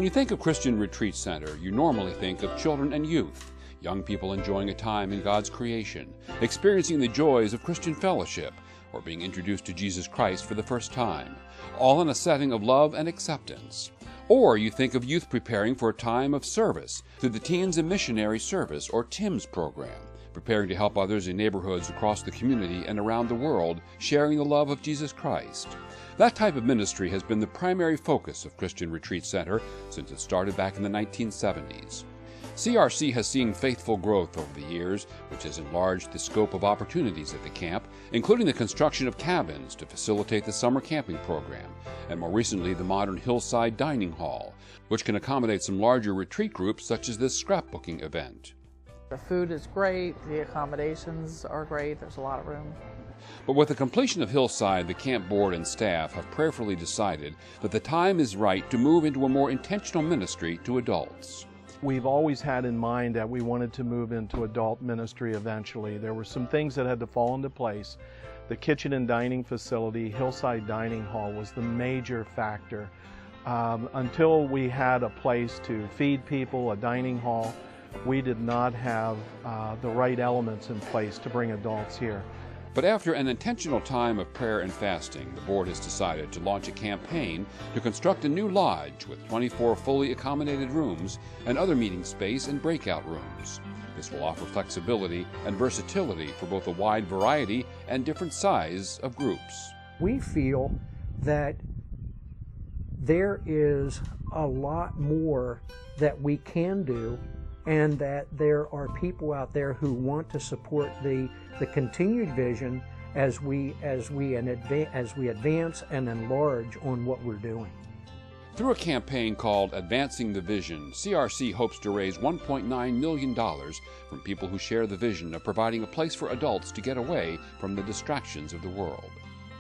When you think of Christian Retreat Center, you normally think of children and youth, young people enjoying a time in God's creation, experiencing the joys of Christian fellowship, or being introduced to Jesus Christ for the first time, all in a setting of love and acceptance. Or you think of youth preparing for a time of service through the Teens and Missionary Service, or TIMS program, preparing to help others in neighborhoods across the community and around the world, sharing the love of Jesus Christ. That type of ministry has been the primary focus of Christian Retreat Center since it started back in the 1970s. CRC has seen faithful growth over the years, which has enlarged the scope of opportunities at the camp, including the construction of cabins to facilitate the summer camping program, and more recently the modern Hillside Dining Hall, which can accommodate some larger retreat groups such as this scrapbooking event. The food is great, the accommodations are great, there's a lot of room. But with the completion of Hillside, the camp board and staff have prayerfully decided that the time is right to move into a more intentional ministry to adults. We've always had in mind that we wanted to move into adult ministry eventually. There were some things that had to fall into place. The kitchen and dining facility, Hillside Dining Hall, was the major factor. Until we had a place to feed people, a dining hall, we did not have the right elements in place to bring adults here. But after an intentional time of prayer and fasting, the board has decided to launch a campaign to construct a new lodge with 24 fully accommodated rooms and other meeting space and breakout rooms. This will offer flexibility and versatility for both a wide variety and different size of groups. We feel that there is a lot more that we can do, and that there are people out there who want to support the continued vision as we advance and enlarge on what we're doing. Through a campaign called Advancing the Vision, CRC hopes to raise $1.9 million from people who share the vision of providing a place for adults to get away from the distractions of the world.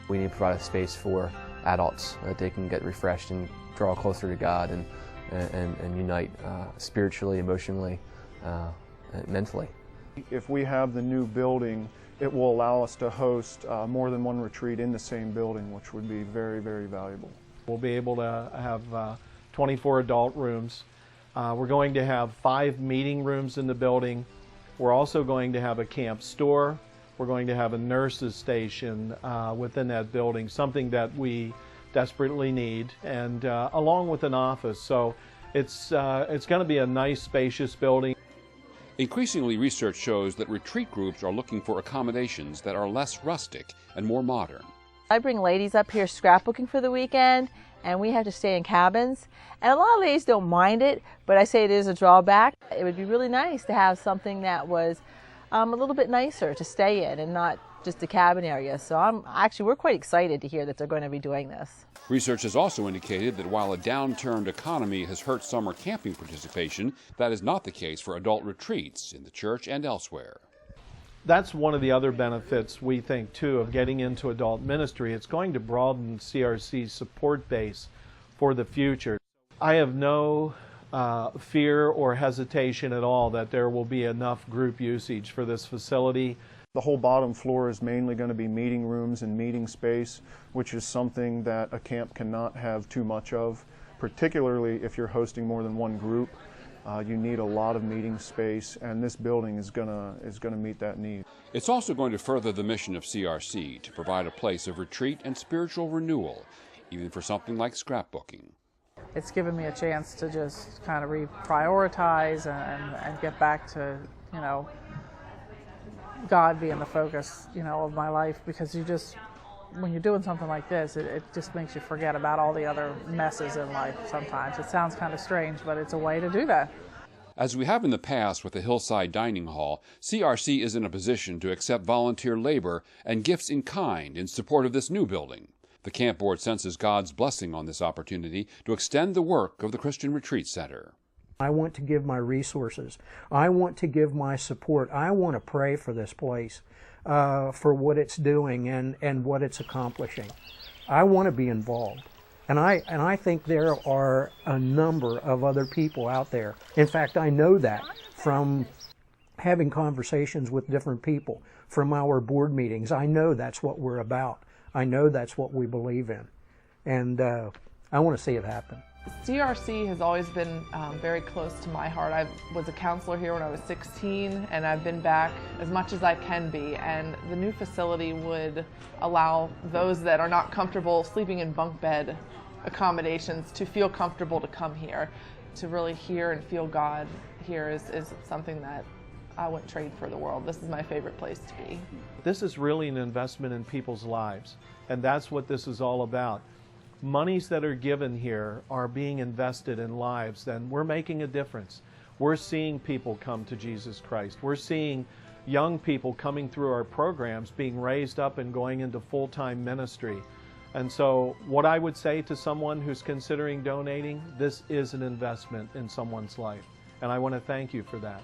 We need to provide a space for adults that they can get refreshed and draw closer to God and unite spiritually, emotionally, and mentally. If we have the new building, it will allow us to host more than one retreat in the same building, which would be very, very valuable. We'll be able to have 24 adult rooms. We're going to have 5 meeting rooms in the building. We're also going to have a camp store. We're going to have a nurse's station within that building, something that we desperately need, and along with an office. So it's going to be a nice, spacious building. Increasingly, research shows that retreat groups are looking for accommodations that are less rustic and more modern. I bring ladies up here scrapbooking for the weekend, and we have to stay in cabins. And a lot of ladies don't mind it, but I say it is a drawback. It would be really nice to have something that was a little bit nicer to stay in and not just a cabin area. So we're quite excited to hear that they're going to be doing this. Research has also indicated that while a downturned economy has hurt summer camping participation, that is not the case for adult retreats in the church and elsewhere. That's one of the other benefits, we think, too, of getting into adult ministry. It's going to broaden CRC's support base for the future. I have no fear or hesitation at all that there will be enough group usage for this facility. The whole bottom floor is mainly going to be meeting rooms and meeting space, which is something that a camp cannot have too much of, particularly if you're hosting more than one group. You need a lot of meeting space, and this building is going to meet that need. It's also going to further the mission of CRC to provide a place of retreat and spiritual renewal, even for something like scrapbooking. It's given me a chance to just kind of reprioritize and get back to, God being the focus, of my life, because when you're doing something like this, it just makes you forget about all the other messes in life sometimes. It sounds kind of strange, but it's a way to do that. As we have in the past with the Hillside Dining Hall, CRC is in a position to accept volunteer labor and gifts in kind in support of this new building. The camp board senses God's blessing on this opportunity to extend the work of the Christian Retreat Center. I want to give my resources. I want to give my support. I want to pray for this place, for what it's doing and what it's accomplishing. I want to be involved. And I think there are a number of other people out there. In fact, I know that from having conversations with different people, from our board meetings. I know that's what we're about. I know that's what we believe in. And I want to see it happen. CRC has always been very close to my heart. I was a counselor here when I was 16, and I've been back as much as I can be, and the new facility would allow those that are not comfortable sleeping in bunk bed accommodations to feel comfortable to come here. To really hear and feel God here is something that I wouldn't trade for the world. This is my favorite place to be. This is really an investment in people's lives, and that's what this is all about. Monies that are given here are being invested in lives, and we're making a difference. We're seeing people come to Jesus Christ. We're seeing young people coming through our programs being raised up and going into full-time ministry. And so what I would say to someone who's considering donating, this is an investment in someone's life. And I want to thank you for that.